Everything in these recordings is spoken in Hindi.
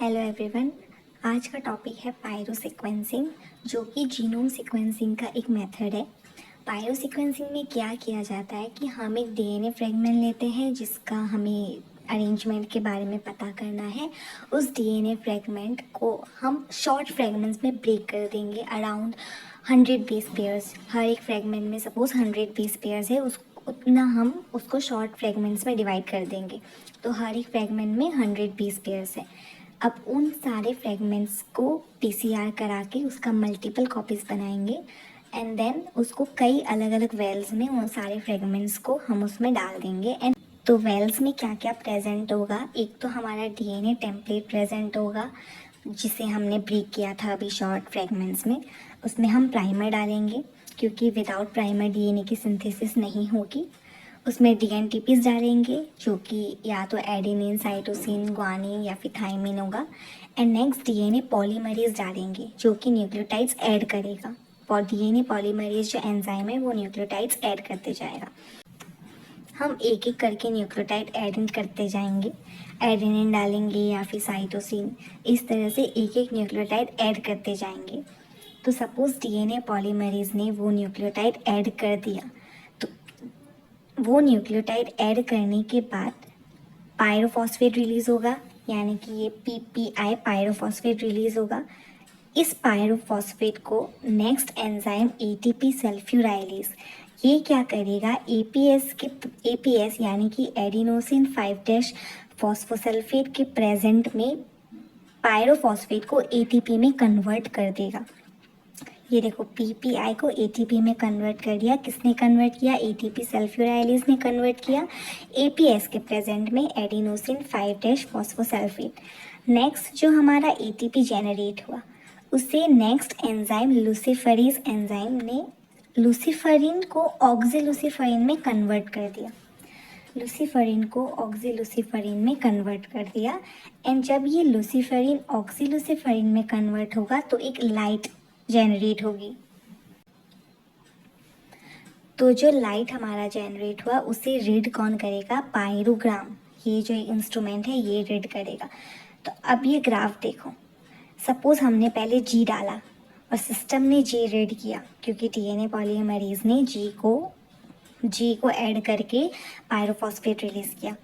Hello everyone. आज का टॉपिक है पायरो सीक्वेंसिंग, जो कि जीनोम सीक्वेंसिंग का एक मेथड है। पायरो सीक्वेंसिंग में क्या किया जाता है कि हम एक डीएनए फ्रेगमेंट लेते हैं जिसका हमें अरेंजमेंट के बारे में पता करना है। उस डीएनए फ्रेगमेंट को हम शॉर्ट फ्रेगमेंट्स में ब्रेक कर देंगे अराउंड 100 बेस पेयर्स। हर एक फ्रेगमेंट में सपोज 100 बेस पेयर्स है, उतना हम उसको शॉर्ट फ्रेगमेंट्स में डिवाइड कर देंगे। तो हर एक फ्रेगमेंट में 100 बेस पेयर्स है। अब उन सारे फ्रेगमेंट्स को पीसीआर करा के उसका मल्टीपल कॉपीज़ बनाएंगे एंड देन उसको कई अलग अलग वेल्स में उन सारे फ्रेगमेंट्स को हम उसमें डाल देंगे। एंड तो वेल्स में क्या क्या प्रेजेंट होगा, एक तो हमारा डीएनए टेम्पलेट प्रेजेंट होगा जिसे हमने ब्रेक किया था अभी शॉर्ट फ्रेगमेंट्स में। उसमें हम प्राइमर डालेंगे क्योंकि विदाउट प्राइमर डीएनए की सिंथेसिस नहीं होगी। उसमें डीएनटीपीज डालेंगे जो कि या तो एडेनिन, साइटोसिन, ग्वानिन या फिर थाइमिन होगा। एंड नेक्स्ट डीएनए पॉलीमरेज डालेंगे जो कि न्यूक्लियोटाइड्स ऐड करेगा। और डीएनए पॉलीमरेज जो एंजाइम है वो न्यूक्लियोटाइड्स ऐड करते जाएगा। हम एक एक करके न्यूक्लियोटाइड ऐड करते जाएंगे, एडेनिन डालेंगे या फिर साइटोसिन, इस तरह से एक एक न्यूक्लियोटाइड ऐड करते जाएंगे। तो सपोज डीएनए पॉलीमरेज ने वो न्यूक्लियोटाइड ऐड कर दिया, तो वो न्यूक्लियोटाइड ऐड करने के बाद पायरोफॉस्फेट रिलीज होगा, यानी कि ये पीपीआई पायरोफॉस्फेट रिलीज होगा। इस पायरोफॉस्फेट को नेक्स्ट एंजाइम एटीपी सल्फ्यूराइलेज ये क्या करेगा, एपीएस यानी कि एडिनोसिन 5' फॉस्फोसल्फेट के प्रेजेंट में पायरोफॉस्फेट को एटीपी में कन्वर्ट कर देगा। ये देखो, पीपीआई को एटीपी में कन्वर्ट कर दिया। किसने कन्वर्ट किया? एटीपी सल्फ्यूराइलेज ने कन्वर्ट किया एपीएस के प्रेजेंट में एडिनोसिन 5' फॉस्फोसल्फेट। नेक्स्ट जो हमारा एटीपी जेनरेट हुआ उसे नेक्स्ट एंजाइम लुसिफरेज एंजाइम ने लुसिफरिन को ऑक्सीलुसिफरिन में कन्वर्ट कर दिया। लुसिफरिन को ऑक्सीलुसिफरिन में कन्वर्ट कर दिया। एंड जब ये लुसिफरिन ऑक्सीलुसिफरिन में कन्वर्ट होगा तो एक लाइट जनरेट होगी। तो जो लाइट हमारा जनरेट हुआ उसे रीड कौन करेगा? पायरोग्राम, ये जो इंस्ट्रूमेंट है ये रीड करेगा। तो अब ये ग्राफ देखो, सपोज हमने पहले जी डाला और सिस्टम ने जी रीड किया क्योंकि डीएनए पॉलीमरेज ने जी को ऐड करके पायरोफॉस्फेट रिलीज किया।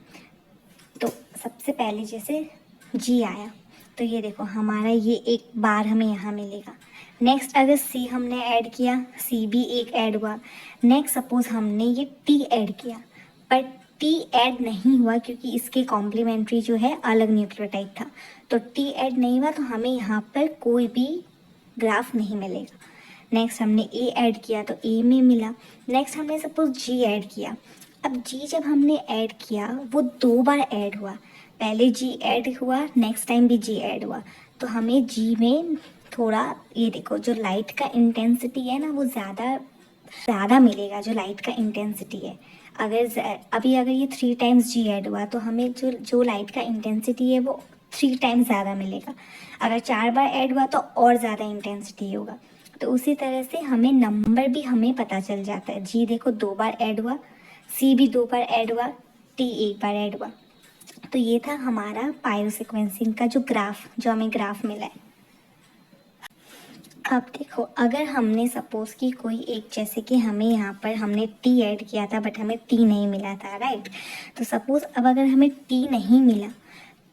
तो सबसे पहले जैसे जी आया तो ये देखो हमारा ये एक बार हमें यहाँ मिलेगा। नेक्स्ट अगर सी हमने ऐड किया, सी भी एक ऐड हुआ। नेक्स्ट सपोज हमने ये टी ऐड किया पर टी ऐड नहीं हुआ क्योंकि इसके कॉम्प्लीमेंट्री जो है अलग न्यूक्लियोटाइड था, तो टी ऐड नहीं हुआ तो हमें यहाँ पर कोई भी ग्राफ नहीं मिलेगा। नेक्स्ट हमने ए ऐड किया तो ए में मिला। नेक्स्ट हमने सपोज जी ऐड किया। अब जी जब हमने ऐड किया वो 2 बार ऐड हुआ, पहले जी ऐड हुआ, नेक्स्ट टाइम भी जी ऐड हुआ, तो हमें जी में थोड़ा ये देखो जो लाइट का इंटेंसिटी है ना वो ज़्यादा मिलेगा। जो लाइट का इंटेंसिटी है अगर ये 3 टाइम्स जी ऐड हुआ तो हमें जो लाइट का इंटेंसिटी है वो 3 टाइम्स ज़्यादा मिलेगा। अगर 4 बार ऐड हुआ तो और ज़्यादा इंटेंसिटी होगा। तो उसी तरह से हमें नंबर भी हमें पता चल जाता है। जी देखो 2 बार ऐड हुआ, सी भी 2 बार ऐड हुआ, टी 1 बार ऐड हुआ। तो ये था हमारा पायरो सीक्वेंसिंग का जो हमें ग्राफ मिला है। अब देखो, अगर हमने सपोज कि कोई एक, जैसे कि हमें यहाँ पर हमने टी ऐड किया था बट हमें टी नहीं मिला था, राइट। तो सपोज अब अगर हमें टी नहीं मिला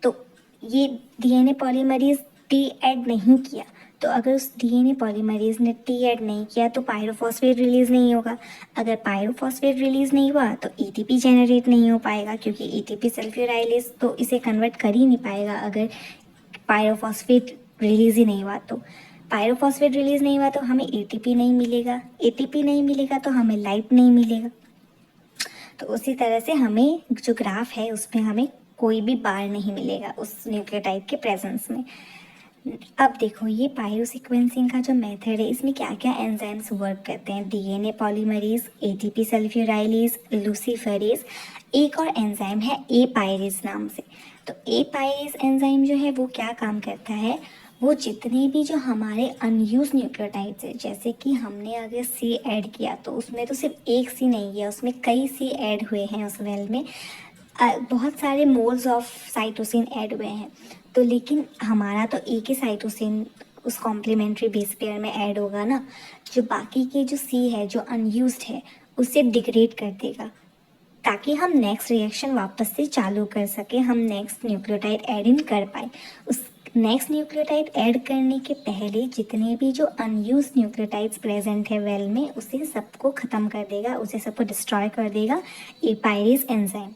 तो ये डीएनए पॉलीमरेज टी ऐड नहीं किया, तो अगर उस डीएनए पॉलीमरेज ने टी ऐड नहीं किया तो पायरोफॉस्फेट रिलीज नहीं होगा। अगर पायरोफॉस्फेट रिलीज नहीं हुआ तो एटीपी जनरेट नहीं हो पाएगा क्योंकि एटीपी सल्फ्यूराइलेज तो इसे कन्वर्ट कर ही नहीं पाएगा अगर पायरोफॉस्फेट रिलीज ही नहीं हुआ। तो पायरोफॉस्फेट रिलीज नहीं हुआ तो हमें एटीपी नहीं मिलेगा, एटीपी नहीं मिलेगा तो हमें लाइट नहीं मिलेगा। तो उसी तरह से हमें जो ग्राफ है उसमें हमें कोई भी बार नहीं मिलेगा उस न्यूक्लियोटाइड के प्रेजेंस में। अब देखो, ये पायरो सीक्वेंसिंग का जो मेथड है इसमें क्या क्या एंजाइम्स वर्क करते हैं? डीएनए पॉलीमरेज, एटीपी सल्फ्यूराइलेज, लुसिफरेज, एक और एंजाइम है ए पायरेज नाम से। तो ए पायरेज एंजाइम जो है वो क्या काम करता है, वो जितने भी जो हमारे अनयूज न्यूक्लियोटाइड्स है, जैसे कि हमने अगर सी ऐड किया तो उसमें तो सिर्फ एक सी नहीं है, उसमें कई सी ऐड हुए हैं उस वेल में, बहुत सारे मोल्स ऑफ साइटोसिन ऐड हुए हैं। तो लेकिन हमारा तो एक ही साइटोसिन उस कॉम्प्लीमेंट्री बेस पेयर में ऐड होगा ना, जो बाकी के जो सी है जो अनयूज्ड है उसे डिग्रेड कर देगा, ताकि हम नेक्स्ट रिएक्शन वापस से चालू कर सके, हम नेक्स्ट न्यूक्लियोटाइड ऐड इन कर पाए। उस नेक्स्ट न्यूक्लियोटाइड ऐड करने के पहले जितने भी जो अनयूज न्यूक्लियोटाइड्स प्रेजेंट है वेल में, उसे सबको ख़त्म कर देगा, उसे सबको डिस्ट्रॉय कर देगा ये पायरेज एंजाइम।